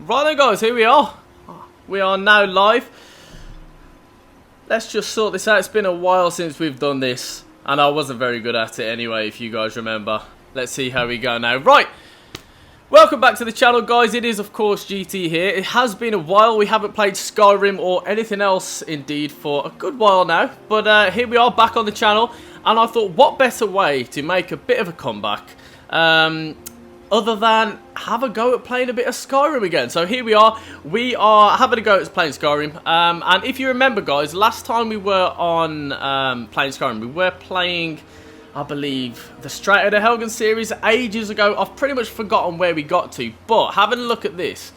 Right then guys, here we are. We are now live. Let's just sort this out. It's been a while since we've done this, and I wasn't very good at it anyway, if you guys remember. Let's see how we go now. Right, welcome back to the channel guys. It is of course GT here. It has been a while. We haven't played Skyrim or anything else indeed for a good while now, but here we are back on the channel, and I thought what better way to make a bit of a comeback other than have a go at playing a bit of Skyrim again. So here we are having a go at playing Skyrim, and if you remember guys, last time we were on playing Skyrim, we were playing, I believe, the Straight Outta Helgen series ages ago. I've pretty much forgotten where we got to, but having a look at this,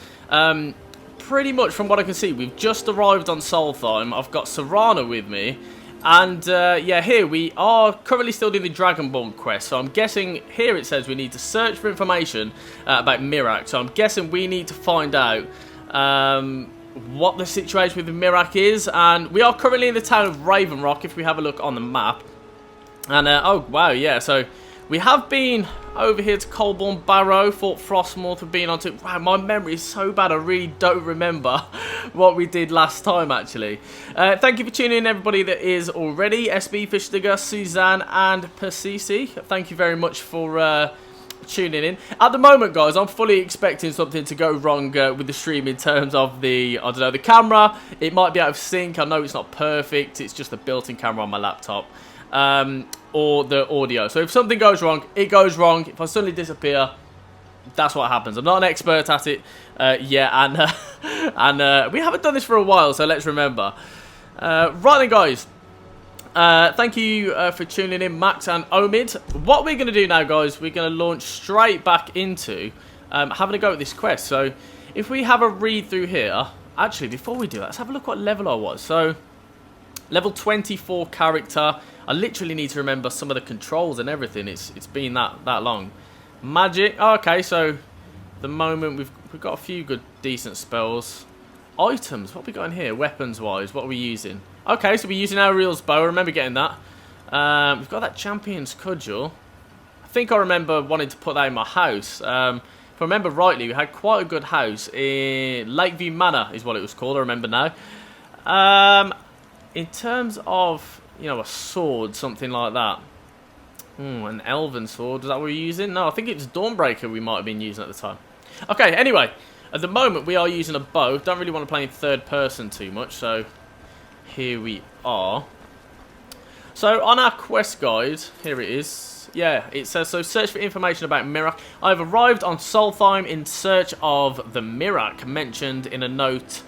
pretty much from what I can see, we've just arrived on Solheim. I've got Serana with me, and yeah, here we are currently still doing the Dragonborn quest. So I'm guessing here it says we need to search for information about Mira. So I'm guessing we need to find out what the situation with the Mira is. And we are currently in the town of Ravenrock, if we have a look on the map. And oh wow, yeah, so we have been over here to Colborne Barrow, Fort Frostmourne. We've been on to... Wow, my memory is so bad, I really don't remember what we did last time, actually. Thank you for tuning in, everybody that is already. SB, Fishdigger, Suzanne, and Persisi. Thank you very much for tuning in. At the moment, guys, I'm fully expecting something to go wrong with the stream in terms of the, I don't know, the camera. It might be out of sync. I know it's not perfect. It's just a built-in camera on my laptop. Or the audio. So if something goes wrong, it goes wrong. If I suddenly disappear, that's what happens. I'm not an expert at it yet, and we haven't done this for a while, so let's remember. Right then, guys. Thank you for tuning in, Max and Omid. What we're going to do now, guys, we're going to launch straight back into having a go at this quest. So if we have a read through here, actually, before we do that, let's have a look what level I was. So level 24 character. I literally need to remember some of the controls and everything. It's been that long. Magic. Oh, okay, so the moment we've got a few good decent spells. Items. What have we got in here? Weapons wise, what are we using? Okay, so we're using Ariel's bow. I remember getting that. We've got that champion's cudgel. I think I remember wanting to put that in my house. If I remember rightly, we had quite a good house in Lakeview Manor, is what it was called. I remember now. In terms of, you know, a sword, something like that. An Elven sword. Is that what we're using? No, I think it was Dawnbreaker we might have been using at the time. Okay, anyway. At the moment, we are using a bow. Don't really want to play in third person too much, so here we are. So, on our quest guide, here it is. Yeah, it says, so search for information about Mira. I've arrived on Solheim in search of the Mira mentioned in a note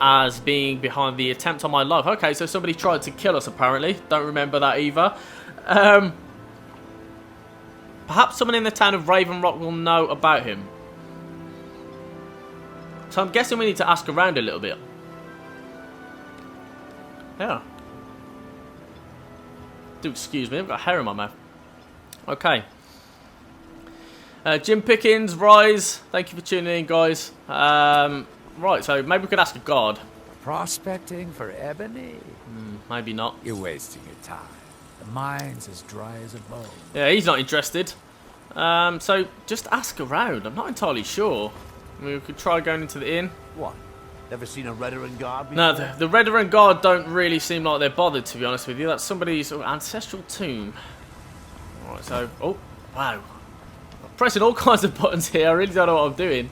as being behind the attempt on my life. Okay, so somebody tried to kill us apparently. Don't remember that either. Perhaps someone in the town of Ravenrock will know about him. So I'm guessing we need to ask around a little bit. Yeah. Do excuse me, I've got hair in my mouth. Okay. Jim Pickens, Rise. Thank you for tuning in, guys. Right, so maybe we could ask a guard. Prospecting for ebony? Maybe not. You're wasting your time. The mine's as dry as a bone. Yeah, he's not interested. So just ask around. I'm not entirely sure. I mean, we could try going into the inn. What? Never seen a Redder guard before? No, the Redder guard don't really seem like they're bothered, to be honest with you. That's somebody's sort of ancestral tomb. Alright, so... Oh, wow. I'm pressing all kinds of buttons here. I really don't know what I'm doing.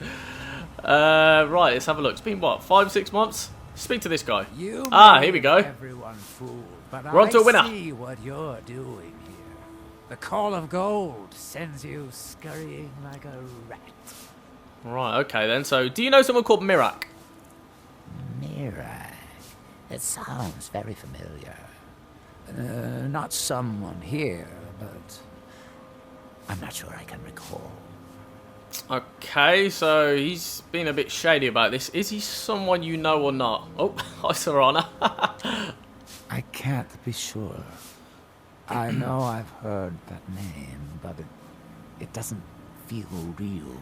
Right, let's have a look. It's been, what, 5-6 months? Speak to this guy. Here we go. Everyone fooled, but we're on to a winner. I see what you're doing here. The call of gold sends you scurrying like a rat. Right, okay then. So, do you know someone called Mirak? Mira. It sounds very familiar. Not someone here, but I'm not sure I can recall. Okay, so he's been a bit shady about this. Is he someone you know or not? Oh, hi, Serana. I can't be sure. I know I've heard that name, but it doesn't feel real.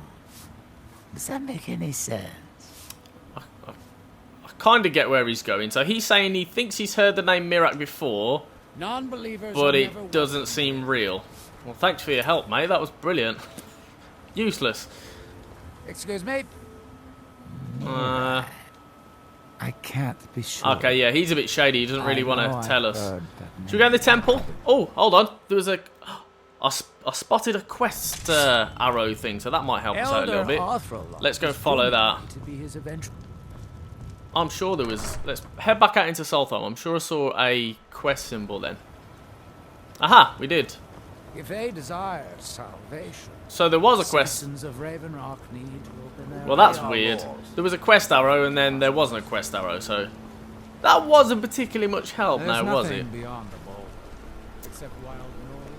Does that make any sense? I kind of get where he's going. So he's saying he thinks he's heard the name Mirak before, non-believers, but it doesn't seem real. Well, thanks for your help, mate. That was brilliant. Useless. Excuse me. I can't be sure. Okay, yeah, he's a bit shady. He doesn't really want know to tell I've us. heard that Should we go in the name. temple? Oh, hold on. There was a... I spotted a quest arrow thing, so that might help us out a little bit. Let's go follow that. To be his eventual... I'm sure there was... Let's head back out into Soltham. I'm sure I saw a quest symbol then. Aha, we did. If they desire salvation, So there was a quest. citizens of Raven Rock need to open their Well, that's eyes. weird. There was a quest arrow and then there wasn't a quest arrow, so... That wasn't particularly much help There's now, was nothing it? beyond the bowl, except wild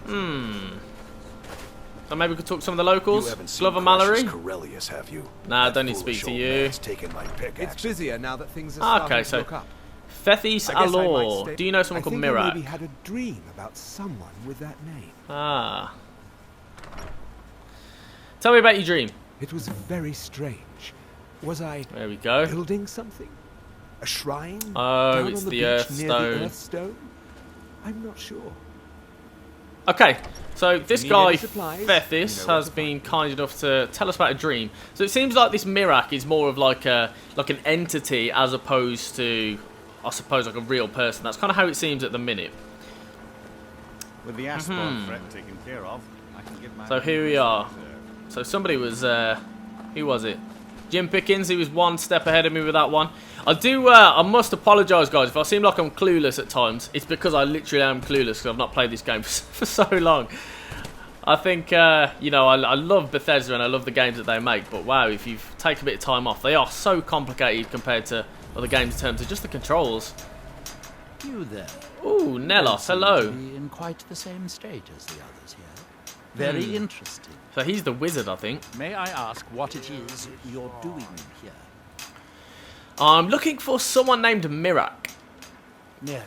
noise. So maybe we could talk to some of the locals? You haven't seen Glover Mallory? Precious Corellius, have you? Nah, I That don't need to foolish speak to old you. man's taken my pickaxe. It's busier now that things are starting Okay, to so... look up. Fethis I guess I might Alor. stay- Do you know someone called I think I Mirak? maybe had a dream about someone with that name. Ah. Tell me about your dream. It was very strange. Was I There we go. building something? A shrine? Oh, down it's on the the beach Earth near Stone. the Earth Stone? I'm not sure. Okay, so this Need guy, any supplies? Fethis, You know where has to been kind enough to tell us about a dream. So it seems like this Mirak is more of like an entity as opposed to, I suppose, like a real person. That's kind of how it seems at the minute. With the Asphalt threat taken care of, I can give my... So here we are. So somebody was, who was it? Jim Pickens, he was one step ahead of me with that one. I must apologise, guys, if I seem like I'm clueless at times. It's because I literally am clueless because I've not played this game for so long. I think, you know, I love Bethesda and I love the games that they make, but wow, if you take a bit of time off, they are so complicated compared to other games in terms of just the controls. You there? Ooh, Nelos, Seem hello. to be in quite the same state as the others here. Very interesting. So he's the wizard, I think. May I ask what it is you're doing here? I'm looking for someone named Mirak. Mira.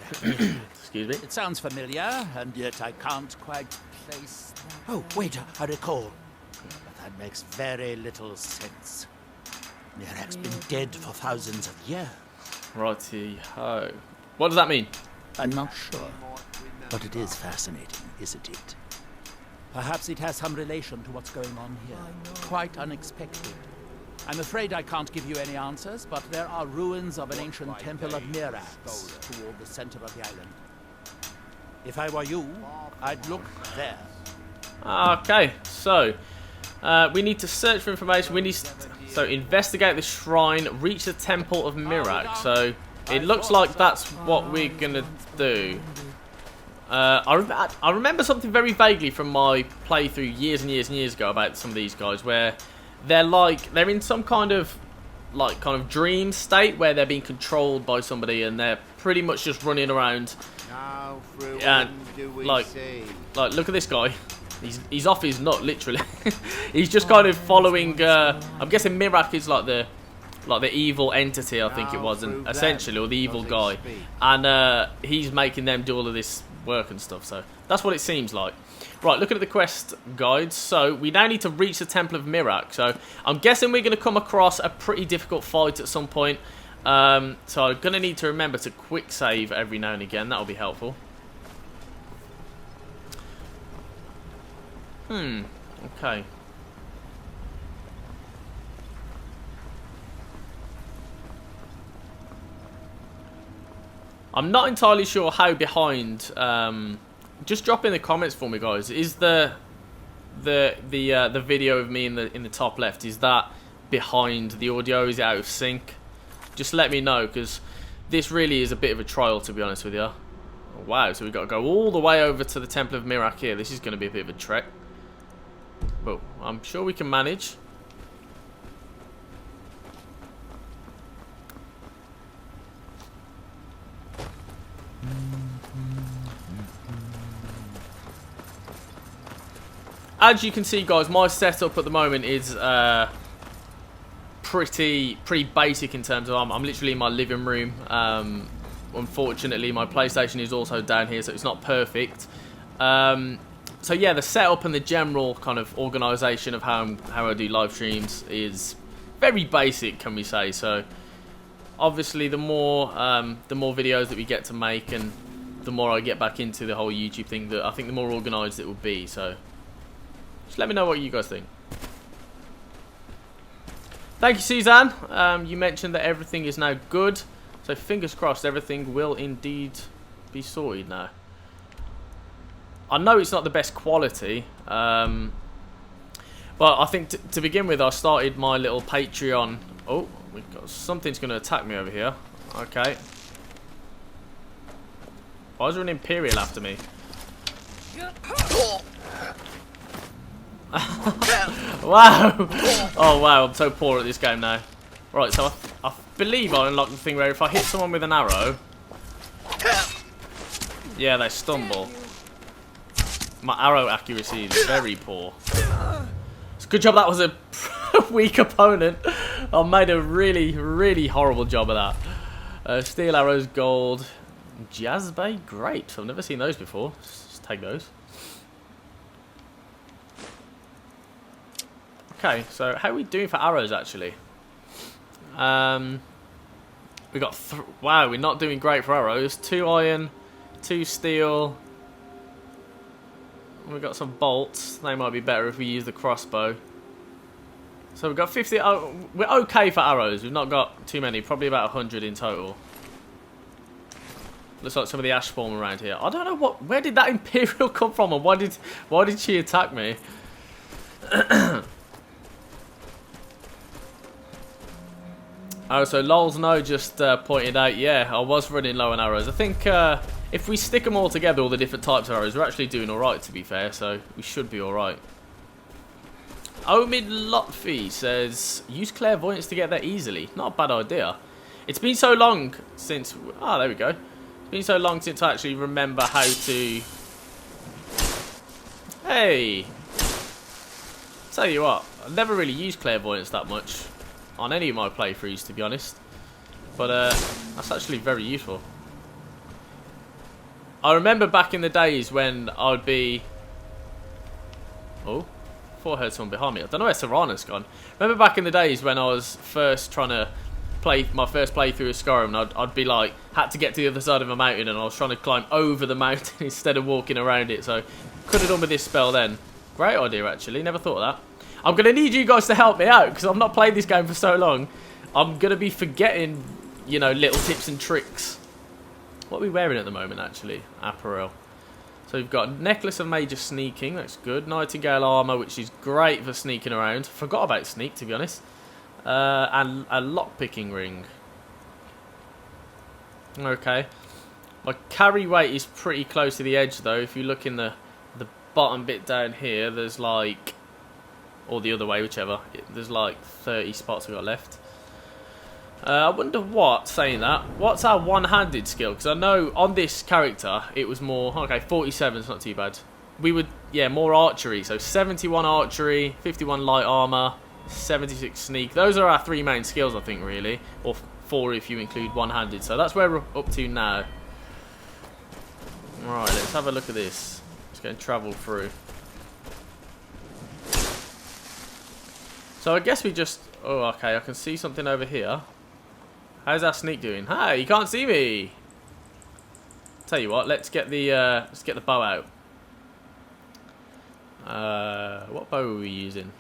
Excuse me. It sounds familiar, and yet I can't quite place that. Oh, wait, I recall. But that makes very little sense. Mirak's been dead for thousands of years. Righty-ho. What does that mean? I'm not sure. But it is fascinating, isn't it? Perhaps it has some relation to what's going on here. Quite unexpected. I'm afraid I can't give you any answers, but there are ruins of an ancient temple of Mirax toward the center of the island. If I were you, I'd look there. Okay, so we need to search for information. We need so investigate the shrine, reach the temple of Mirak. So it looks like that's what we're gonna do. I remember something very vaguely from my playthrough years and years and years ago about some of these guys, where they're in some kind of dream state where they're being controlled by somebody and they're pretty much just running around. Now, through And do we like see? look at this guy. He's off his nut, literally. He's just kind of following. I'm guessing Mirak is like the evil entity, I think it was, and essentially, or the evil guy, and he's making them do all of this work and stuff. So that's what it seems like. Right, looking at the quest guides, so we now need to reach the Temple of Mirak. So I'm guessing we're going to come across a pretty difficult fight at some point. So I'm going to need to remember to quick save every now and again. That'll be helpful. Okay. I'm not entirely sure how behind. Just drop in the comments for me, guys. Is the video of me in the top left, is that behind the audio? Is it out of sync? Just let me know, because this really is a bit of a trial, to be honest with you. Wow, so we've got to go all the way over to the Temple of Mirak here. This is going to be a bit of a trek. But I'm sure we can manage. As you can see, guys, my setup at the moment is pretty basic in terms of I'm literally in my living room. Unfortunately, my PlayStation is also down here, so it's not perfect. So yeah, the setup and the general kind of organisation of how I do live streams is very basic, can we say? So obviously, the more videos that we get to make, and the more I get back into the whole YouTube thing, I think the more organised it will be. So just let me know what you guys think. Thank you, Suzanne. You mentioned that everything is now good. So fingers crossed everything will indeed be sorted now. I know it's not the best quality. But I think to begin with, I started my little Patreon. Oh, we've got something's going to attack me over here. Okay. Why is there an Imperial after me? Wow! Oh wow, I'm so poor at this game now. Right, so I believe I unlocked the thing where if I hit someone with an arrow, yeah, they stumble. My arrow accuracy is very poor. It's a good job that was a weak opponent. I made a really, really horrible job of that. Steel arrows, gold, Jazzbay, great. I've never seen those before. Just take those. Okay, so how are we doing for arrows actually? We got wow, we're not doing great for arrows. 2 iron, 2 steel. We got some bolts. They might be better if we use the crossbow. So we've got 50. Oh, we're okay for arrows. We've not got too many. Probably about 100 in total. Looks like some of the ash spawn around here. I don't know what. Where did that Imperial come from, and why did she attack me? Oh, so Lols No just pointed out, yeah, I was running low on arrows. I think if we stick them all together, all the different types of arrows, we're actually doing alright, to be fair, so we should be alright. Omid Lotfi says, use clairvoyance to get there easily. Not a bad idea. It's been so long since... Ah, there we go. It's been so long since I actually remember how to... Hey! Tell you what, I've never really used clairvoyance that much on any of my playthroughs, to be honest, but that's actually very useful. I remember back in the days when I would be... Oh, I thought I heard someone behind me. I don't know where Serrano's gone. Remember back in the days when I was first trying to play my first playthrough of Skyrim, and I'd be like, had to get to the other side of a mountain, and I was trying to climb over the mountain instead of walking around it, so could have done with this spell then. Great idea, actually, never thought of that. I'm going to need you guys to help me out, because I've not played this game for so long. I'm going to be forgetting, you know, little tips and tricks. What are we wearing at the moment, actually? Apparel. So we've got Necklace of Major Sneaking, that's good. Nightingale Armour, which is great for sneaking around. Forgot about Sneak, to be honest. And a Lockpicking Ring. Okay. My carry weight is pretty close to the edge, though. If you look in the bottom bit down here, there's like... Or the other way, whichever. There's like 30 spots we've got left. I wonder what, saying that, what's our one-handed skill? Because I know on this character, it was more, okay, 47 is not too bad. We would, yeah, more archery. So 71 archery, 51 light armor, 76 sneak. Those are our 3 main skills, I think, really. Or 4 if you include one-handed. So that's where we're up to now. Alright, let's have a look at this. Let's go and travel through. So I guess we just... Oh, okay, I can see something over here. How's our sneak doing? Hey, you can't see me! Tell you what, let's get the bow out. What bow are we using?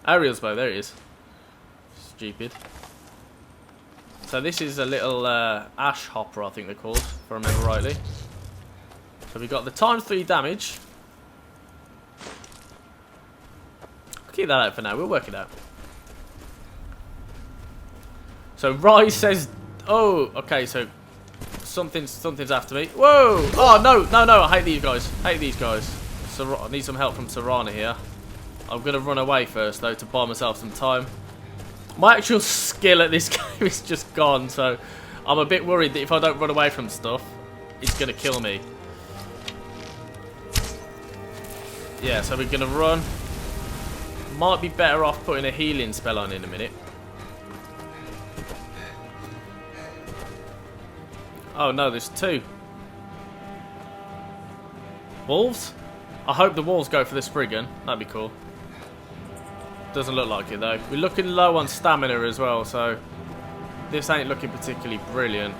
Ariel's bow, there it is. Stupid. So this is a little ash hopper, I think they're called, if I remember rightly. So we got the ×3 damage. Keep that out for now, we'll work it out. So Rise says, oh, okay, so something's after me. Whoa! Oh no, I hate these guys. I need some help from Serrano here. I'm gonna run away first though to buy myself some time. My actual skill at this game is just gone, so I'm a bit worried that if I don't run away from stuff, it's gonna kill me. Yeah, so we're gonna run. Might be better off putting a healing spell on in a minute. Oh no, there's 2. Wolves? I hope the wolves go for the Spriggan. That'd be cool. Doesn't look like it though. We're looking low on stamina as well, so this ain't looking particularly brilliant.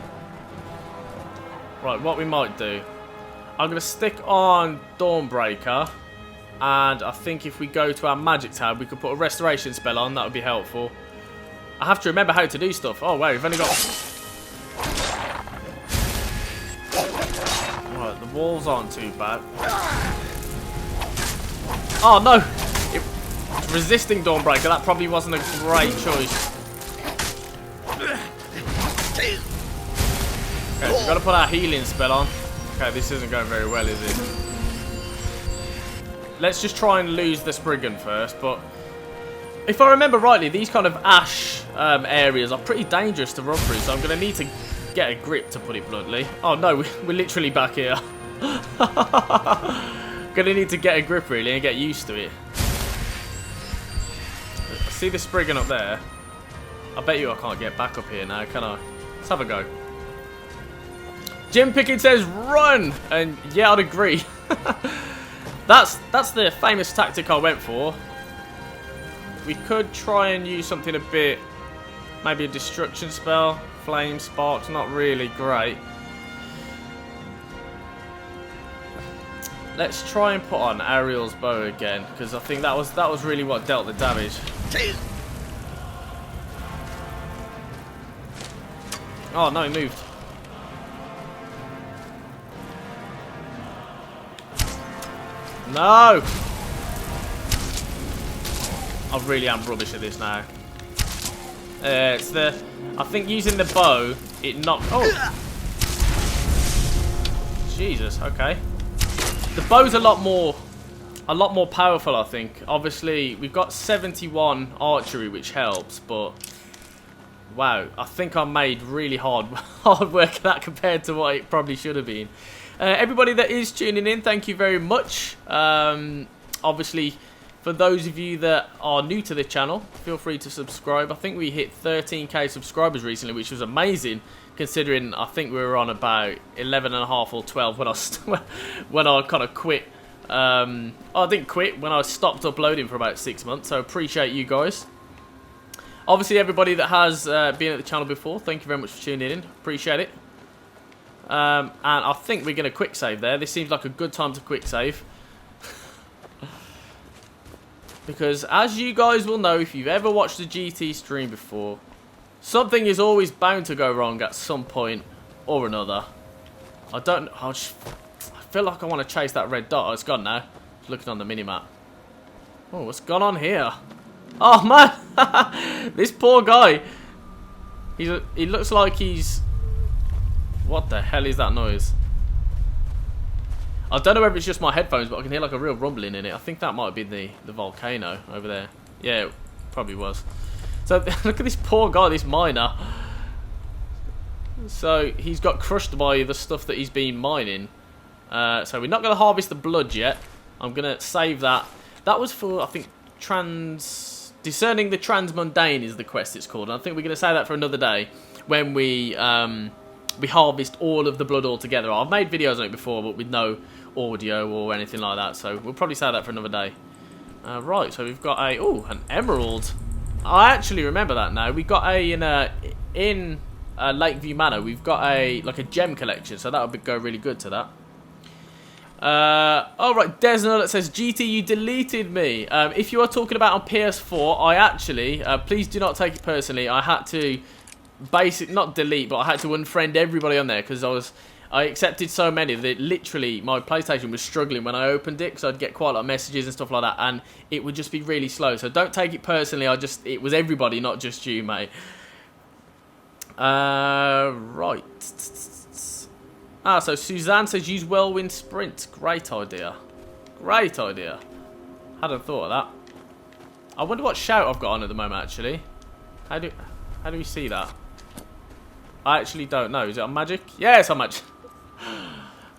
Right, what we might do. I'm going to stick on Dawnbreaker. And I think if we go to our magic tab, we could put a restoration spell on. That would be helpful. I have to remember how to do stuff. Oh, wow, we've only got... Right, the walls aren't too bad. Oh, no! It's resisting Dawnbreaker. That probably wasn't a great choice. Okay, we've got to put our healing spell on. Okay, this isn't going very well, is it? Let's just try and lose the Spriggan first, but... If I remember rightly, these kind of ash areas are pretty dangerous to run through, so I'm going to need to get a grip, to put it bluntly. Oh no, we're literally back here. Going to need to get a grip, really, and get used to it. See the Spriggan up there? I bet you I can't get back up here now, can I? Let's have a go. Jim Pickett says, run! And yeah, I'd agree. That's the famous tactic I went for. We could try and use something a bit, maybe a destruction spell, flame sparks, not really great. Let's try and put on Ariel's bow again, because I think that was really what dealt the damage. Oh no, he moved. No! I really am rubbish at this now. It's the... I think using the bow, it knocked... Oh! Jesus, okay. The bow's a lot more powerful, I think. Obviously, we've got 71 archery, which helps, but... Wow, I think I made really hard work of that compared to what it probably should have been. Everybody that is tuning in, thank you very much. Obviously... For those of you that are new to the channel, feel free to subscribe. I think we hit 13k subscribers recently, which was amazing, considering I think we were on about 11.5 or 12 when I kind of quit. I didn't quit, when I stopped uploading for about 6 months, so appreciate you guys. Obviously, everybody that has been at the channel before, thank you very much for tuning in. Appreciate it. And I think we're going to quick save there. This seems like a good time to quick save. Because, as you guys will know, if you've ever watched a GT stream before, something is always bound to go wrong at some point or another. I feel like I want to chase that red dot. Oh, it's gone now. Just looking on the minimap. Oh, what's gone on here? Oh, man! This poor guy. He looks like he's... What the hell is that noise? I don't know whether it's just my headphones, but I can hear like a real rumbling in it. I think that might have been the volcano over there. Yeah, it probably was. So look at this poor guy, this miner. So he's got crushed by the stuff that he's been mining. So we're not going to harvest the blood yet. I'm going to save that. That was for, I think, discerning the transmundane is the quest it's called. And I think we're going to save that for another day when we harvest all of the blood all together. I've made videos on it before, but with no audio or anything like that, so we'll probably save that for another day. Right, so we've got an emerald. I actually remember that now. We got in Lakeview Manor. We've got a gem collection, so that would go really good to that. All right, Desna that says GT, you deleted me. If you are talking about on PS4, I actually please do not take it personally. I had to not delete, but I had to unfriend everybody on there because I accepted so many that literally my PlayStation was struggling when I opened it, because I'd get quite a lot of messages and stuff like that, and it would just be really slow. So don't take it personally. It was everybody, not just you, mate. Right. So Suzanne says use Whirlwind Sprint. Great idea. Great idea. Hadn't thought of that. I wonder what shout I've got on at the moment, actually. How do we see that? I actually don't know. Is it on magic? Yeah, it's on magic.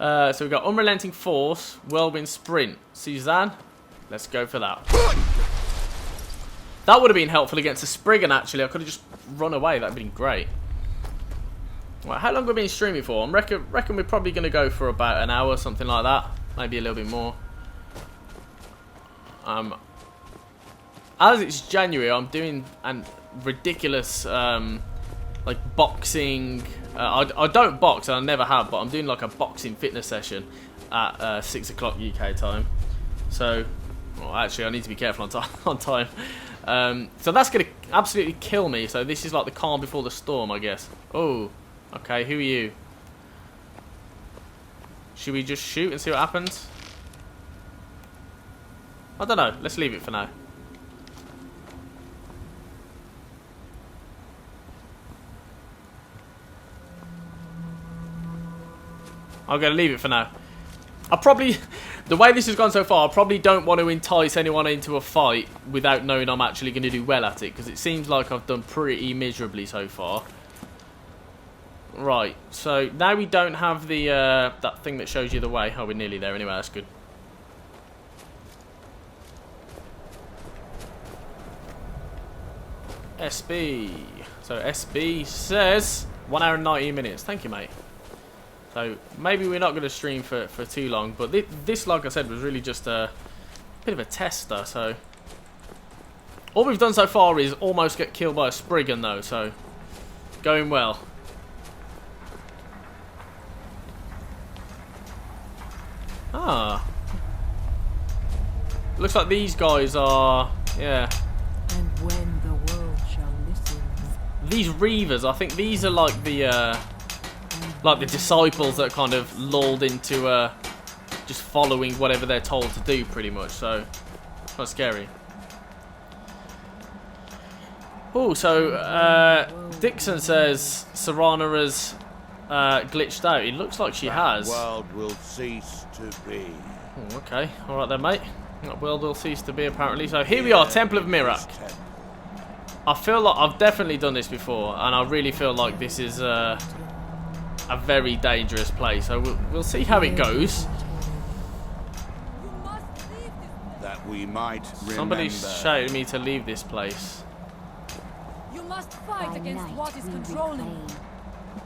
So we've got Unrelenting Force, Whirlwind Sprint. Suzanne, let's go for that. That would have been helpful against a Spriggan, actually. I could have just run away. That would have been great. Right, how long have we been streaming for? I reckon we're probably going to go for about an hour, something like that. Maybe a little bit more. As it's January, I'm doing a ridiculous... like boxing. I don't box, and I never have, but I'm doing like a boxing fitness session at 6 o'clock UK time. So Oh, actually, I need to be careful on time. So that's going to absolutely kill me. So this is like the calm before the storm, I guess. Oh, okay. Who are you? Should we just shoot and see what happens? I don't know. Let's leave it for now. I'm going to leave it for now. I probably, the way this has gone so far, I probably don't want to entice anyone into a fight without knowing I'm actually going to do well at it, because it seems like I've done pretty miserably so far. Right, so now we don't have the that thing that shows you the way. Oh, we're nearly there anyway, that's good. SB. So SB says 1 hour and 19 minutes. Thank you, mate. So maybe we're not going to stream for too long, but this, like I said, was really just a bit of a tester. So all we've done so far is almost get killed by a Spriggan, though. So going well. Ah, looks like these guys are, yeah. And when the world shall listen. These Reavers, I think these are like the disciples that kind of lulled into just following whatever they're told to do, pretty much. So, quite scary. Oh, so Dixon says Serana has glitched out. It looks like she has. That world will cease to be. Oh, okay, all right then, mate. That world will cease to be, apparently. So here we are, Temple of Mira. I feel like I've definitely done this before, and I really feel like this is a very dangerous place. So we'll see how it goes. That we might remember. Somebody's shouting at me to leave this place. You must fight against what is controlling you.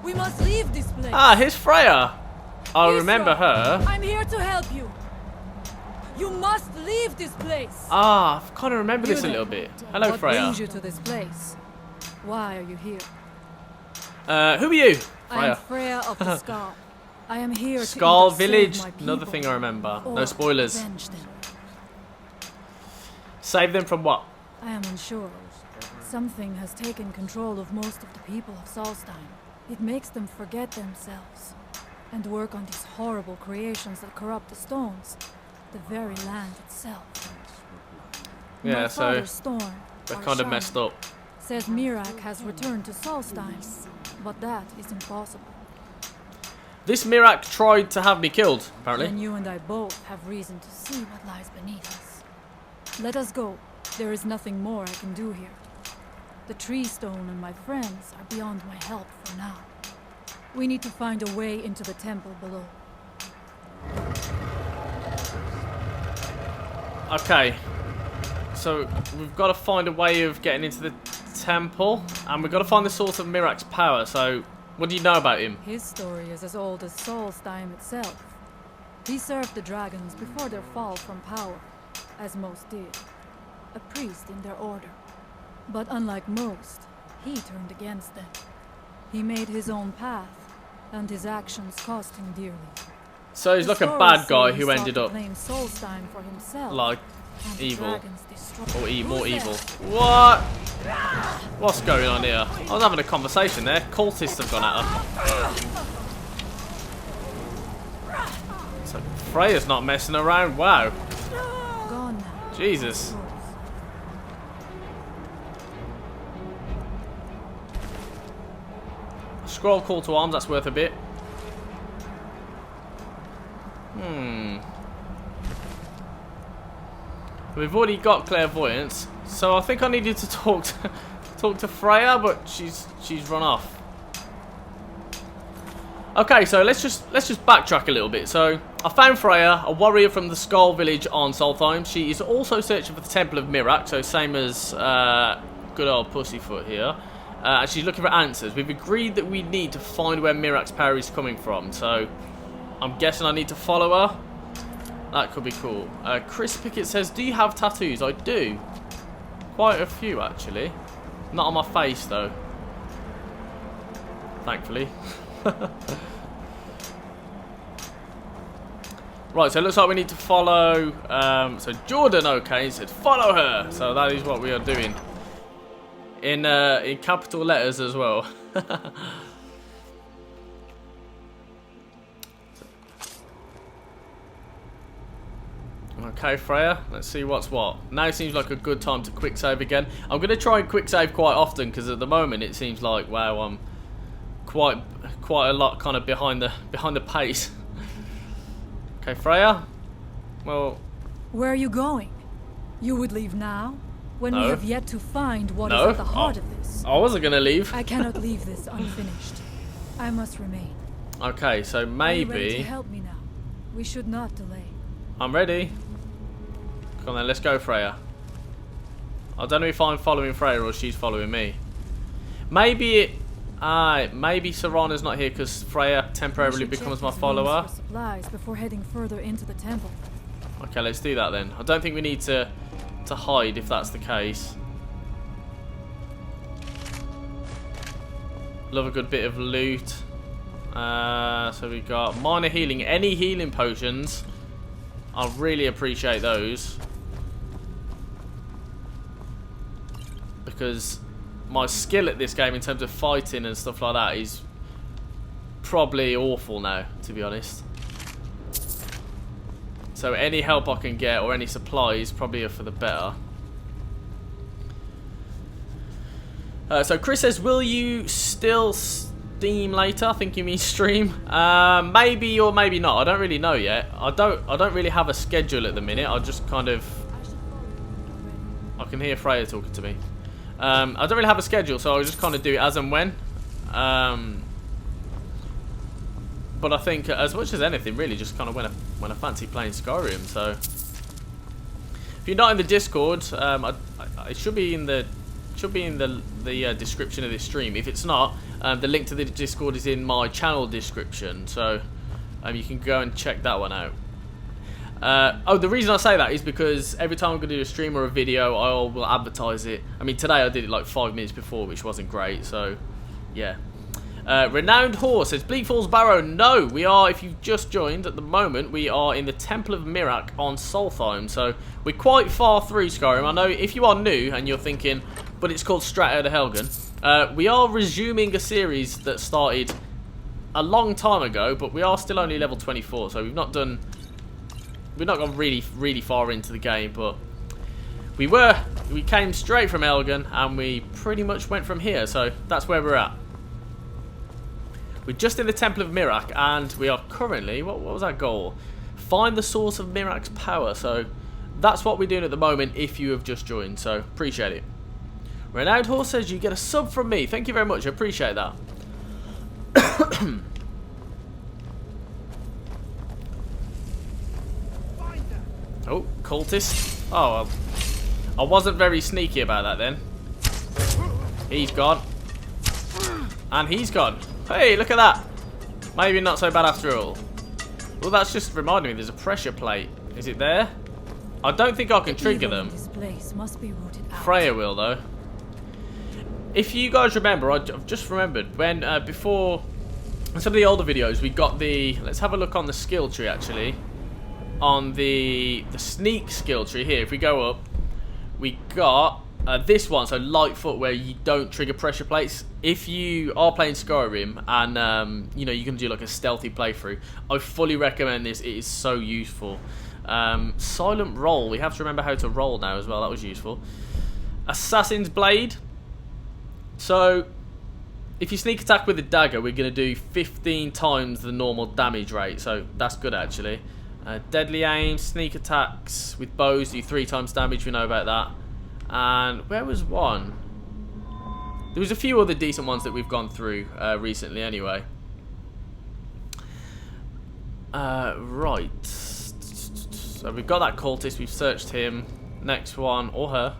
We must leave this place. Ah, here's Freya. I Israel, remember her. I'm here to help you. You must leave this place. Ah, I kind of remember this a You little then. bit. Hello, What Freya. brings you to this place? Why are you here? Who are you? I am Freya. Freya of the Skull. I am here to Skull either save Village. my Another people thing I remember. No or spoilers. avenge them. Save them from what? I am unsure. Something has taken control of most of the people of Solstein. It makes them forget themselves and work on these horrible creations that corrupt the stones, the very land itself. Yeah, My so father, Storm, they're our kind of shaman, messed up. says Mira has returned to Solstein, but that is impossible. This Mirak tried to have me killed, Then apparently. you and I both have reason to see what lies beneath us. Let us go. There is nothing more I can do here. The tree stone and my friends are beyond my help for now. We need to find a way into the temple below. Okay. So we've got to find a way of getting into the temple, and we've got to find the source of Mirak's power. So what do you know about him? His story is as old as Solstein itself. He served the dragons before their fall from power, as most did. A priest in their order. But unlike most, he turned against them. He made his own path, and his actions cost him dearly. So he's The like a stories bad guy say he who sought ended to up claim Solstein for himself, like and the evil. dragons destroyed- Or more Who's evil. there? What? What's going on here? I was having a conversation there. Cultists have gone at her. So Freya's not messing around. Wow. Gone now. Jesus. Scroll call to arms, that's worth a bit. We've already got clairvoyance, so I think I needed to talk to Freya, but she's run off. Okay, so let's just backtrack a little bit. So I found Freya, a warrior from the Skull Village on Solstheim. She is also searching for the Temple of Mirak, so same as good old Pussyfoot here. And she's looking for answers. We've agreed that we need to find where Mirak's power is coming from, so I'm guessing I need to follow her. That could be cool. Chris Pickett says, do you have tattoos? I do. Quite a few, actually. Not on my face, though. Thankfully. Right, so it looks like we need to follow... so Jordan, okay, said follow her. So that is what we are doing. In capital letters as well. Okay, Freya, let's see what's what. Now seems like a good time to quick save again. I'm going to try and quick save quite often because at the moment it seems like, wow, I'm quite a lot kind of behind the pace. Okay, Freya. Well, Where are you going? You would leave now? When No. we have yet to find what is No. at the heart of this. I wasn't going to leave. I cannot leave this unfinished. I must remain. Okay, so Are you ready to maybe... help me now? We should not delay. I'm ready. Come on then, let's go, Freya. I don't know if I'm following Freya or she's following me. Maybe it... maybe Serana's not here because Freya temporarily We should becomes check my these rooms follower. for supplies before heading further into the temple. Okay, let's do that then. I don't think we need to hide if that's the case. Love a good bit of loot. So we got minor healing. Any healing potions, I really appreciate those. Because my skill at this game in terms of fighting and stuff like that is probably awful now, to be honest. So any help I can get or any supplies probably are for the better. So Chris says, will you still stream later? I think you mean stream. Maybe or maybe not. I don't really know yet. I don't really have a schedule at the minute. I just kind of... I can hear Freya talking to me. I don't really have a schedule, so I'll just kind of do it as and when. But I think as much as anything, really, just kind of when I fancy playing Skyrim. So if you're not in the Discord, it should be in the description of this stream. If it's not, the link to the Discord is in my channel description, so you can go and check that one out. Oh, the reason I say that is because every time I'm going to do a stream or a video, I will advertise it. I mean, today I did it like 5 minutes before, which wasn't great, so yeah. Renowned Horse says, Bleak Falls Barrow. No, we are, if you've just joined, at the moment, we are in the Temple of Mirac on Solheim, so we're quite far through Skyrim. I know if you are new and you're thinking, but it's called Straight Outta Helgen, we are resuming a series that started a long time ago, but we are still only level 24, so we've not gone really far into the game, but we came straight from Helgen and we pretty much went from here, so that's where we're at. We're just in the Temple of Mirac and we are currently, what was our goal? Find the source of Mirac's power, so that's what we're doing at the moment if you have just joined, so appreciate it. Renowned Horse says you get a sub from me. Thank you very much, I appreciate that. Oh, cultist. Oh, well, I wasn't very sneaky about that then. He's gone. And he's gone. Hey, look at that. Maybe not so bad after all. Well, that's just reminding me there's a pressure plate. Is it there? I don't think I can trigger them. This place must be rooted out. Freya will, though. If you guys remember, I've just remembered when before some of the older videos, we got the... Let's have a look on the skill tree, actually. On the sneak skill tree here, if we go up, we got this one, so Lightfoot, where you don't trigger pressure plates. If you are playing Skyrim and you know, you can do like a stealthy playthrough, I fully recommend this. It is so useful. Silent roll, we have to remember how to roll now as well. That was useful. Assassin's Blade. So if you sneak attack with a dagger, we're going to do 15 times the normal damage rate, so that's good actually. Deadly aim, sneak attacks with bows do 3 times damage, we know about that. And where was one? There was a few other decent ones that we've gone through recently anyway. Right. So we've got that cultist, we've searched him. Next one, or her.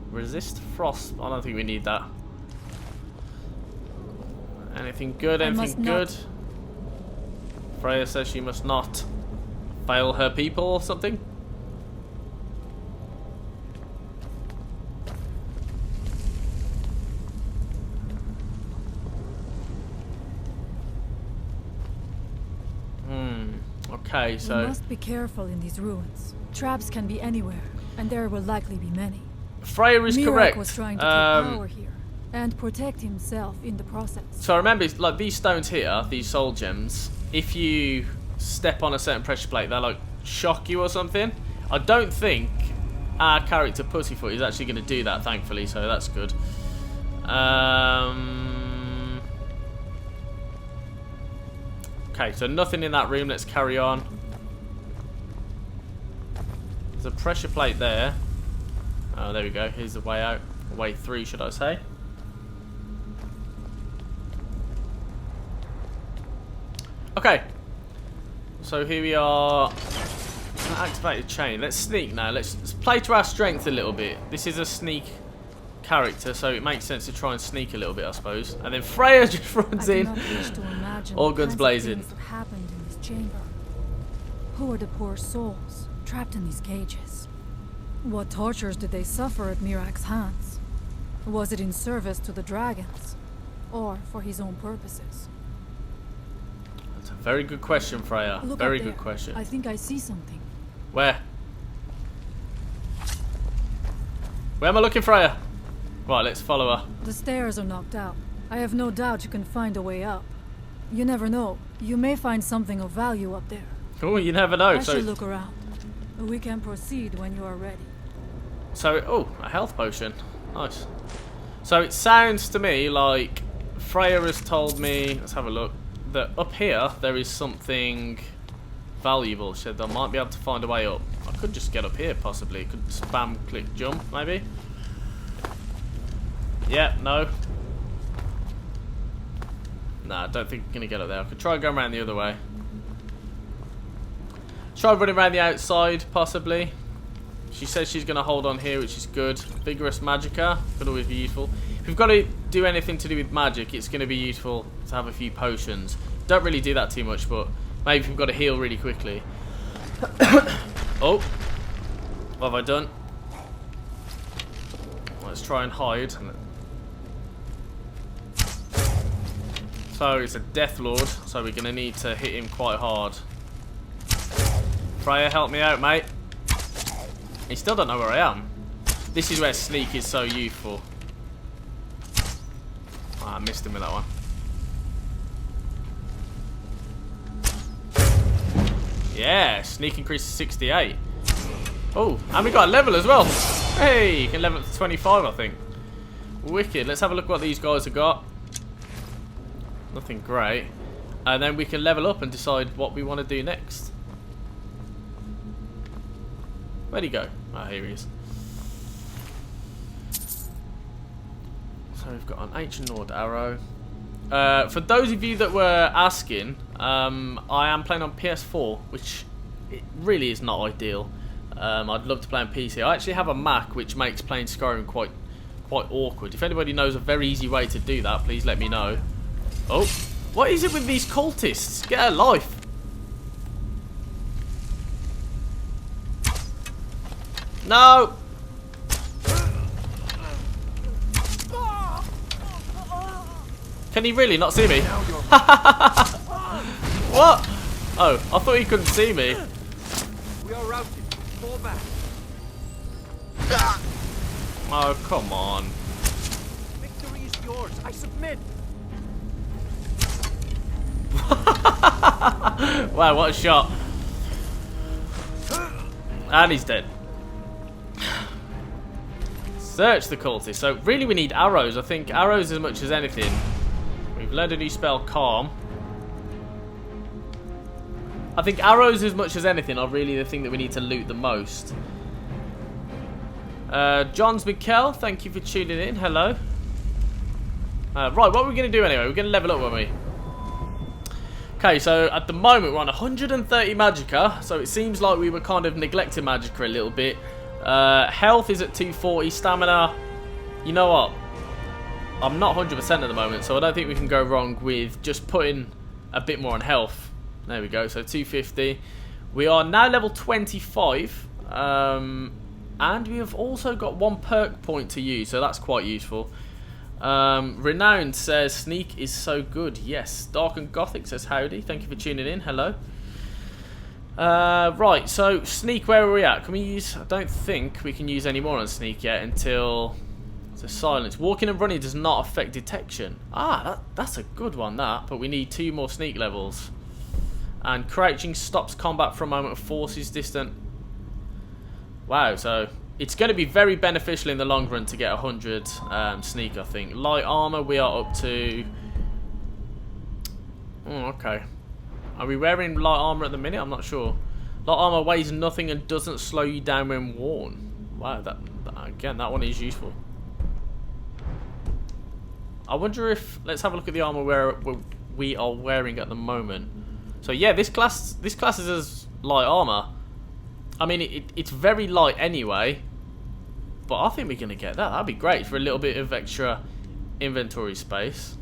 Resist frost. I don't think we need that. Anything good? Anything good? Freya says she must not fail her people or something. Okay, We so must be careful in these ruins. Traps can be anywhere, and there will likely be many. Freya is Mira correct. was trying to take power here and protect himself in the process. So remember, like these stones here, these soul gems, if you step on a certain pressure plate, they like shock you or something. I don't think our character Pussyfoot is actually going to do that, thankfully, so that's good. Okay, so nothing in that room. Let's carry on. There's a pressure plate there. Oh, there we go. Here's the way out. Way through, should I say. Okay. So here we are. Activated chain. Let's sneak now. Let's play to our strength a little bit. This is a sneak character, so it makes sense to try and sneak a little bit, I suppose. And then Freya just runs in. All guns blazing. That happened in this chamber. Who are the poor souls trapped in these cages? What tortures did they suffer at Mirak's hands? Was it in service to the dragons, or for his own purposes? That's a very good question, Freya. Look Very up there. good question. I think I see something. Where? Where am I looking, Freya? Right, let's follow her. The stairs are knocked out. I have no doubt you can find a way up. You never know. You may find something of value up there. Oh, you never know. I So, should look around. We can proceed when you are ready. oh, a health potion. Nice. So it sounds to me like Freya has told me, let's have a look, that up here there is something valuable. She said I might be able to find a way up. I could just get up here, possibly. Could spam, click, jump, maybe. Yeah, no. Nah, I don't think I'm going to get up there. I could try going around the other way. Try running around the outside, possibly. She says she's going to hold on here, which is good. Vigorous Magicka could always be useful. If we've got to do anything to do with magic, it's going to be useful to have a few potions. Don't really do that too much, but maybe if we've got to heal really quickly. Oh. What have I done? Let's try and hide. So it's a Death Lord, so we're going to need to hit him quite hard. Freya, help me out, mate. He still don't know where I am. This is where sneak is so useful. Oh, I missed him with that one. Yeah, sneak increases 68. Oh, and we got a level as well. Hey, you can level up to 25, I think. Wicked. Let's have a look what these guys have got. Nothing great. And then we can level up and decide what we want to do next. Where'd he go? Ah, here he is. So we've got an ancient Nord arrow. For those of you that were asking, I am playing on PS4, which it really is not ideal. I'd love to play on PC. I actually have a Mac, which makes playing Skyrim quite awkward. If anybody knows a very easy way to do that, please let me know. Oh, what is it with these cultists? Get a life. No. Can he really not see me? What? Oh, I thought he couldn't see me. We are routed. Fall back. Oh, come on. Victory is yours. I submit. Wow, what a shot. And he's dead. Search the cultist. So really we need arrows. I think arrows as much as anything. We've learned a new spell, Calm. I think arrows as much as anything are really the thing that we need to loot the most. Johns Mikkel, thank you for tuning in. Hello. Right, what are we going to do anyway? We're going to level up, aren't we? Okay, so at the moment we're on 130 Magicka, so it seems like we were kind of neglecting Magicka a little bit. Health is at 240, stamina, you know what? I'm not 100% at the moment, so I don't think we can go wrong with just putting a bit more on health. There we go, so 250. We are now level 25, and we have also got 1 perk point to use, so that's quite useful. Renowned says sneak is so good. Yes. Dark and Gothic says howdy. Thank you for tuning in. Hello. Right, so sneak, where are we at? Can we use... I don't think we can use any more on sneak yet until... So silence. Walking and running does not affect detection. Ah, that's a good one, that. But we need 2 more sneak levels. And crouching stops combat for a moment, forces distant. Wow, so it's going to be very beneficial in the long run to get 100 sneak, I think. Light armor, we are up to... Oh, okay. Are we wearing light armor at the minute? I'm not sure. Light armor weighs nothing and doesn't slow you down when worn. Wow, again, that one is useful. I wonder if... Let's have a look at the armor we are wearing at the moment. So yeah, this class is as light armor. I mean, it's very light anyway. But I think we're going to get that. That'd be great for a little bit of extra inventory space.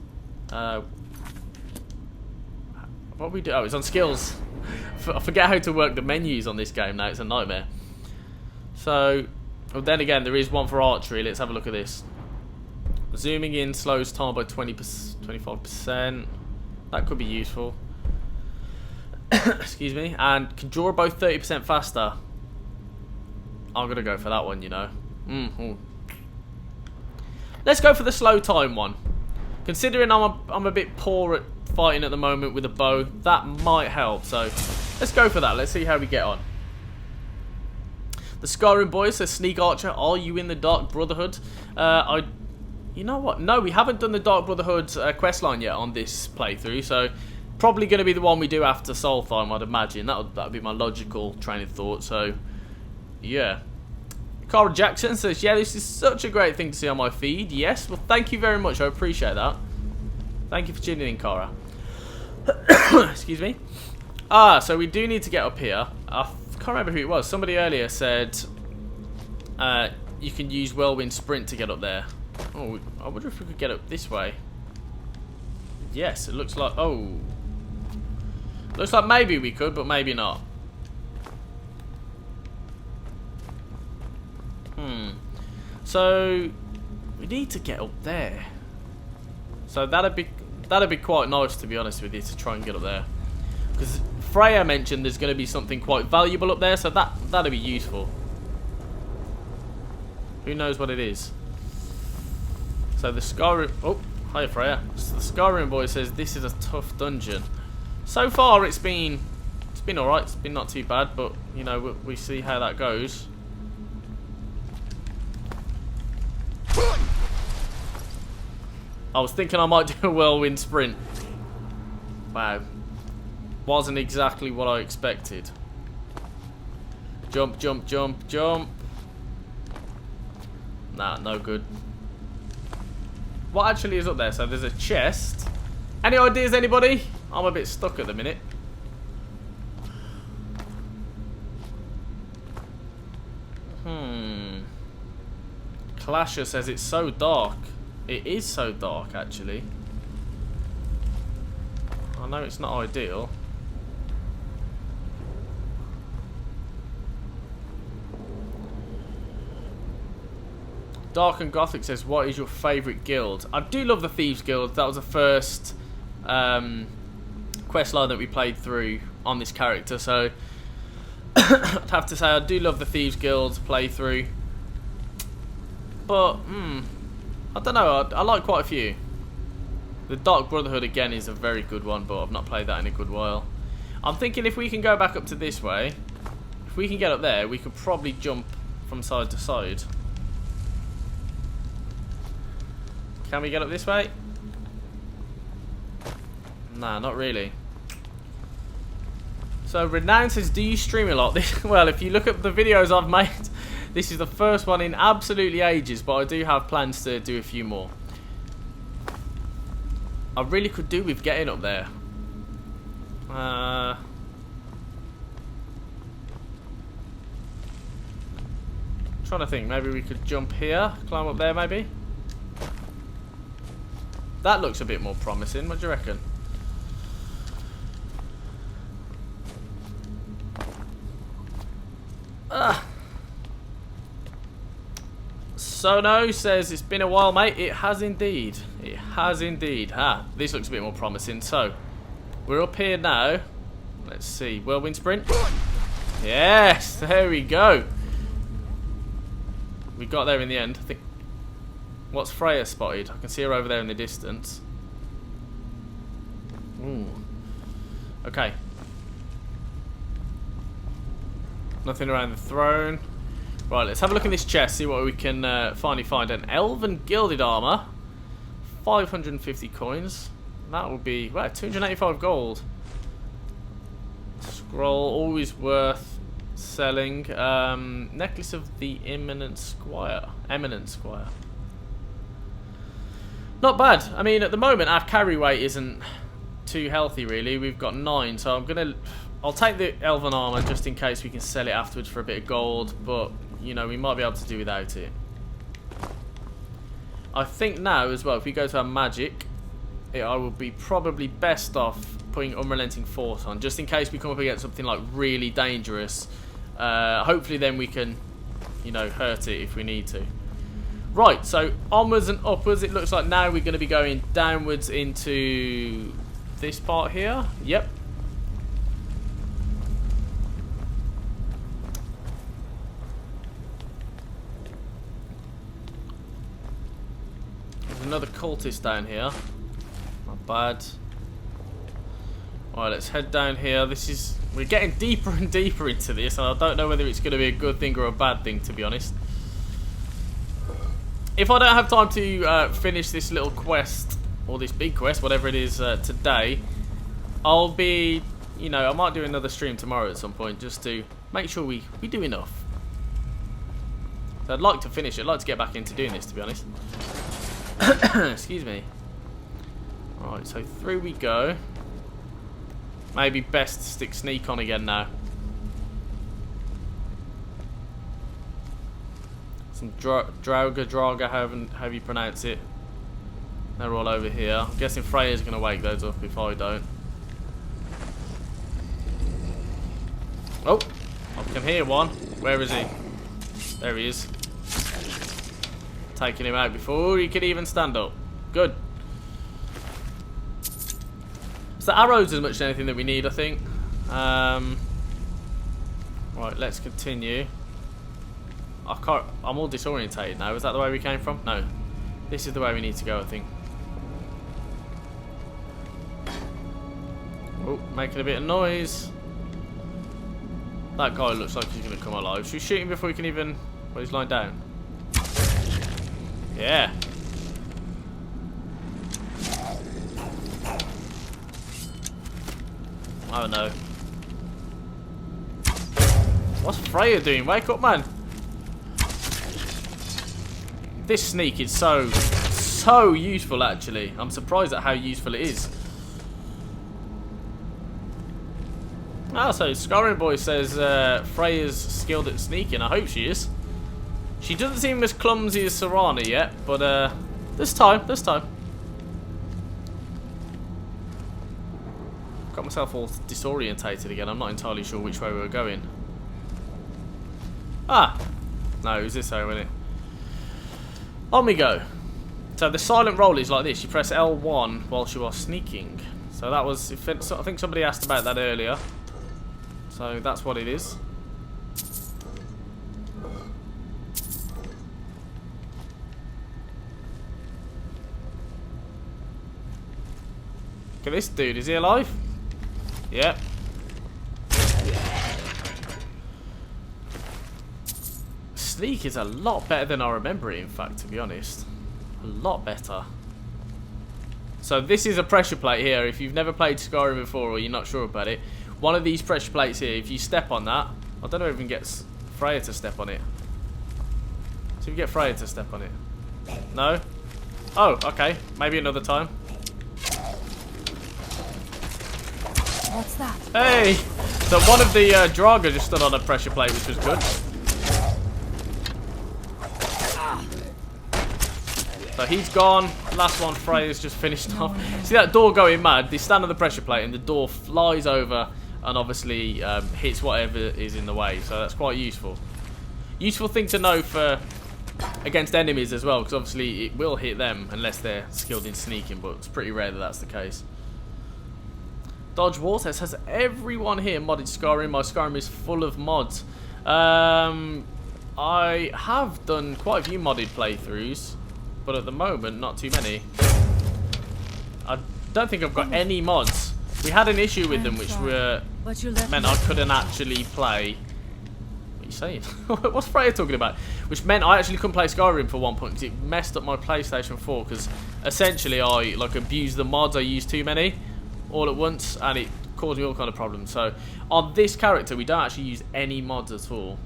What we do? Oh, it's on skills. I forget how to work the menus on this game now. It's a nightmare. So, well, then again, there is one for archery. Let's have a look at this. Zooming in slows time by 25%. That could be useful. Excuse me. And can draw both 30% faster. I'm going to go for that one, you know. Let's go for the slow time one. Considering I'm a bit poor at fighting at the moment with a bow, that might help. So let's go for that. Let's see how we get on. The Skyrim boy says, Sneak Archer, are you in the Dark Brotherhood? You know what? No, we haven't done the Dark Brotherhood questline yet on this playthrough, so probably going to be the one we do after Solheim, I'd imagine. That would be my logical train of thought. So yeah. Cara Jackson says, yeah, this is such a great thing to see on my feed. Yes, well, thank you very much. I appreciate that. Thank you for tuning in, Cara. Excuse me. So we do need to get up here. I can't remember who it was. Somebody earlier said you can use Whirlwind Sprint to get up there. Oh, I wonder if we could get up this way. Yes, it looks like... Oh. Looks like maybe we could, but maybe not. So we need to get up there. So that'd be quite nice, to be honest with you, to try and get up there. Because Freya mentioned there's going to be something quite valuable up there, so that'd be useful. Who knows what it is? So the Skyrim... Oh, hi Freya. So the Skyrim boy says this is a tough dungeon. So far it's been alright. It's been not too bad, but you know we see how that goes. I was thinking I might do a Whirlwind Sprint. Wow. Wasn't exactly what I expected. Jump, jump, jump, jump. Nah, no good. What actually is up there? So there's a chest. Any ideas, anybody? I'm a bit stuck at the minute. Clasher says it's so dark. It is so dark, actually. I know it's not ideal. Dark and Gothic says, what is your favourite guild? I do love the Thieves Guild. That was the first questline that we played through on this character. So, I'd have to say I do love the Thieves Guild playthrough. But, I don't know. I like quite a few. The Dark Brotherhood, again, is a very good one, but I've not played that in a good while. I'm thinking if we can go back up to this way, if we can get up there, we could probably jump from side to side. Can we get up this way? Nah, not really. So Renown says, do you stream a lot? Well, if you look at the videos I've made, this is the first one in absolutely ages, but I do have plans to do a few more. I really could do with getting up there. Trying to think, maybe we could jump here, climb up there maybe. That looks a bit more promising. What do you reckon? Sono says, it's been a while, mate. It has indeed. It has indeed. This looks a bit more promising. So, we're up here now. Let's see. Whirlwind sprint. Yes, there we go. We got there in the end. I think. What's Freya spotted? I can see her over there in the distance. Ooh. Okay. Nothing around the throne. Right, let's have a look in this chest, see what we can finally find. An Elven Gilded Armour. 550 coins. That will be, well, 285 gold. Scroll, always worth selling. Necklace of the Eminent Squire. Not bad. I mean, at the moment, our carry weight isn't too healthy, really. We've got 9, so I'll take the Elven Armour just in case we can sell it afterwards for a bit of gold, but, you know, we might be able to do without it. I think now, as well, if we go to our magic, I will be probably best off putting Unrelenting Force on, just in case we come up against something, like, really dangerous. Hopefully then we can, you know, hurt it if we need to. Right, so onwards and upwards. It looks like now we're going to be going downwards into this part here. Yep. There's another cultist down here. Not bad. Alright, let's head down here. We're getting deeper and deeper into this, and I don't know whether it's going to be a good thing or a bad thing, to be honest. If I don't have time to finish this little quest, or this big quest, whatever it is, today, I'll be, you know, I might do another stream tomorrow at some point, just to make sure we do enough. So I'd like to finish it. I'd like to get back into doing this, to be honest. Excuse me. Alright, so through we go. Maybe best to stick sneak on again now. Some Draga, however you pronounce it. They're all over here. I'm guessing Freya's going to wake those up if I don't. Oh, I can hear one. Where is he? There he is. Taking him out before he could even stand up. Good. It's the arrows as much as anything that we need, I think. Right, let's continue. I'm all disorientated now. Is that the way we came from? No. This is the way we need to go, I think. Oh, making a bit of noise. That guy looks like he's going to come alive. Should we shoot him before we can even... Well, he's lying down. Yeah. I don't know. What's Freya doing? Wake up, man. This sneak is so useful, actually. I'm surprised at how useful it is. Ah, so Skyrim Boy says Freya's skilled at sneaking. I hope she is. She doesn't seem as clumsy as Serana yet, but this time. Got myself all disorientated again. I'm not entirely sure which way we were going. Ah! No, it was this way, wasn't it? On we go. So the silent roll is like this. You press L1 whilst you are sneaking. So that was... I think somebody asked about that earlier. So that's what it is. Look at this dude. Is he alive? Yep. Sneak is a lot better than I remember it, in fact, to be honest. A lot better. So this is a pressure plate here. If you've never played Skyrim before or you're not sure about it, one of these pressure plates here, if you step on that, I don't know if we can get Freya to step on it. See if we get Freya to step on it. No? Oh, okay. Maybe another time. What's that? Hey! So one of the Draga just stood on a pressure plate, which was good. So he's gone. Last one, Freya's just finished off. See that door going mad? They stand on the pressure plate and the door flies over and obviously hits whatever is in the way. So that's quite useful. Useful thing to know for against enemies as well, because obviously it will hit them unless they're skilled in sneaking, but it's pretty rare that that's the case. Dodge Water says, has everyone here modded Skyrim? My Skyrim is full of mods. I have done quite a few modded playthroughs, but at the moment, not too many. I don't think I've got any mods. We had an issue with them, which meant I couldn't actually play. What are you saying? What's Freya talking about? Which meant I actually couldn't play Skyrim for one point because it messed up my PlayStation 4. Because essentially, I like abused the mods. I used too many all at once, and it caused me all kind of problems. So on this character, we don't actually use any mods at all,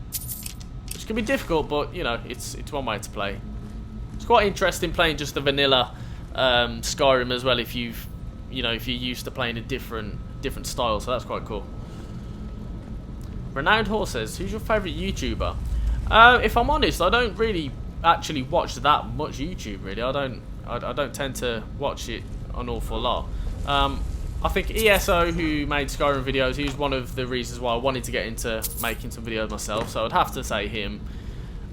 which can be difficult, but you know, it's one way to play. It's quite interesting playing just the vanilla Skyrim as well. If you're used to playing a different style, so that's quite cool. Renowned Horse says, who's your favourite YouTuber? If I'm honest, I don't really actually watch that much YouTube. Really, I don't tend to watch it an awful lot. I think ESO, who made Skyrim videos, he was one of the reasons why I wanted to get into making some videos myself, so I'd have to say him.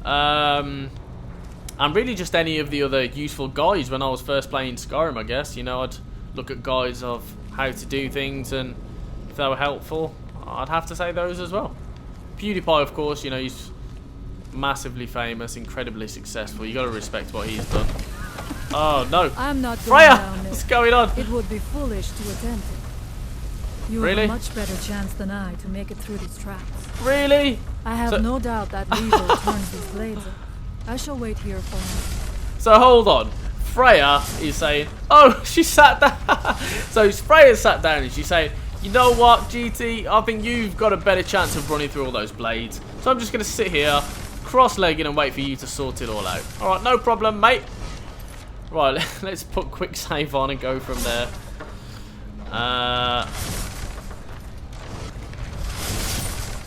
And really just any of the other useful guides when I was first playing Skyrim, I guess. You know, I'd look at guides of how to do things, and if they were helpful, I'd have to say those as well. PewDiePie, of course, you know, he's massively famous, incredibly successful. You got to respect what he's done. Oh no! I'm not going Freya, down there. what's going on? It would be foolish to attempt it. You Really? have a much better chance than I to make it through these traps. Really? I have So- no doubt that Weasel turns these blades up. I shall wait here for him. So hold on. Freya is saying, oh, she sat down. So Freya sat down and she's saying, you know what, GT, I think you've got a better chance of running through all those blades. So I'm just going to sit here, cross-legged, and wait for you to sort it all out. All right, no problem, mate. Right, let's put quick save on and go from there.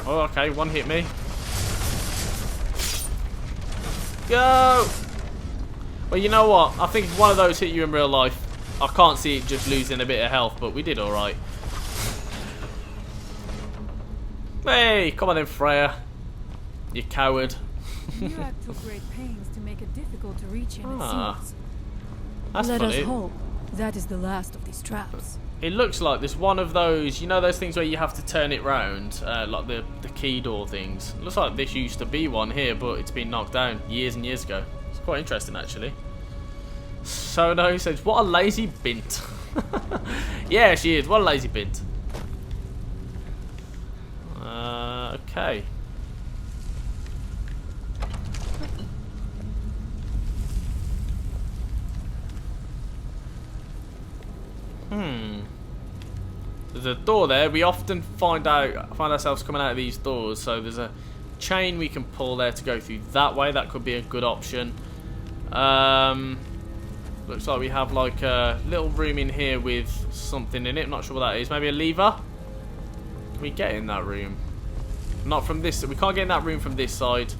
Oh, okay, one hit me. Go! Well, you know what? I think if one of those hit you in real life, I can't see it just losing a bit of health, but we did alright. Hey, come on then, Freya. You coward. Mira took great pains to make it difficult to reach him, it seems. That's Let funny. us hope that is the last of these traps. It looks like there's one of those, you know those things where you have to turn it round, like the key door things. It looks like this used to be one here, but it's been knocked down years and years ago. It's quite interesting, actually. Sono says, what a lazy bint. Yeah, she is. What a lazy bint. Okay. There's a door there. We often find ourselves coming out of these doors, so there's a chain we can pull there to go through that way. That could be a good option. Looks like we have like a little room in here with something in it. I'm not sure what that is. Maybe a lever? Can we get in that room? Not from this. We can't get in that room from this side.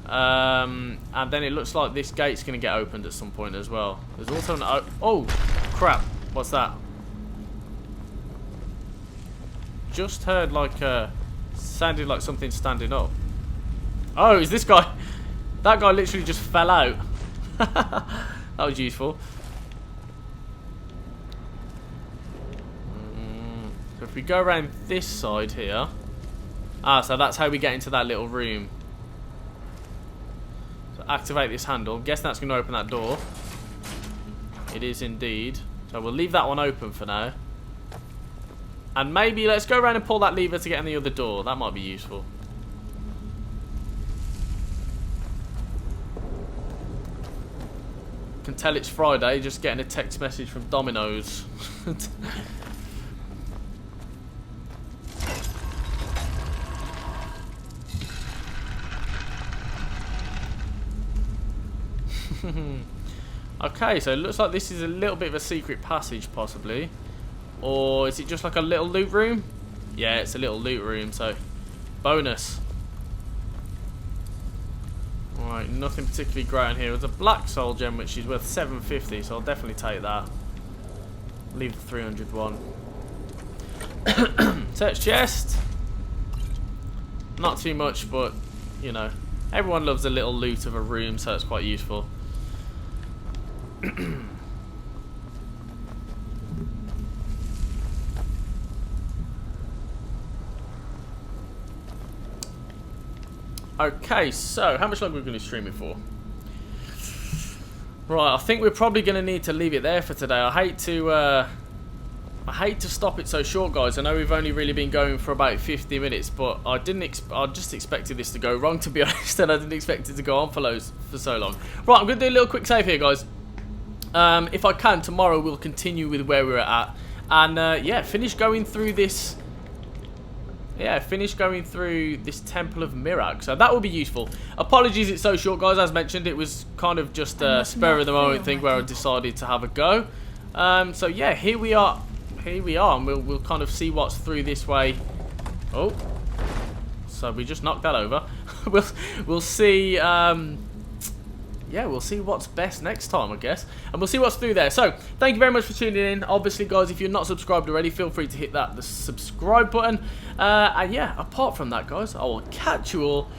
And then it looks like this gate's going to get opened at some point as well. There's also an... Oh, crap. What's that? Just heard like sounded like something standing up. Oh, is this guy? That guy literally just fell out. That was useful. So if we go around this side here. So that's how we get into that little room. So activate this handle. I'm guessing that's going to open that door. It is indeed. So we'll leave that one open for now. And maybe let's go around and pull that lever to get in the other door. That might be useful. Can tell it's Friday, just getting a text message from Domino's. Okay, so it looks like this is a little bit of a secret passage, possibly. Or is it just like a little loot room? Yeah, it's a little loot room, so bonus. Alright, nothing particularly great in here. There's a black soul gem which is worth 750, so I'll definitely take that. Leave the 300 one. Search chest. Not too much, but you know, everyone loves a little loot of a room, so it's quite useful. Okay, so how much longer are we going to stream it for? Right, I think we're probably going to need to leave it there for today. I hate to stop it so short, guys. I know we've only really been going for about 50 minutes, but I just expected this to go wrong, to be honest, and I didn't expect it to go on for so long. Right, I'm going to do a little quick save here, guys. If I can, tomorrow we'll continue with where we're at, and yeah, finish going through this. Yeah, finish going through this Temple of Mira. So that will be useful. Apologies it's so short, guys. As mentioned, it was kind of just a spur of the moment thing where I decided to have a go. So yeah, here we are. Here we are, and we'll kind of see what's through this way. Oh, so we just knocked that over. we'll see. Yeah, we'll see what's best next time, I guess. And we'll see what's through there. So, thank you very much for tuning in. Obviously, guys, if you're not subscribed already, feel free to hit the subscribe button. And yeah, apart from that, guys, I will catch you all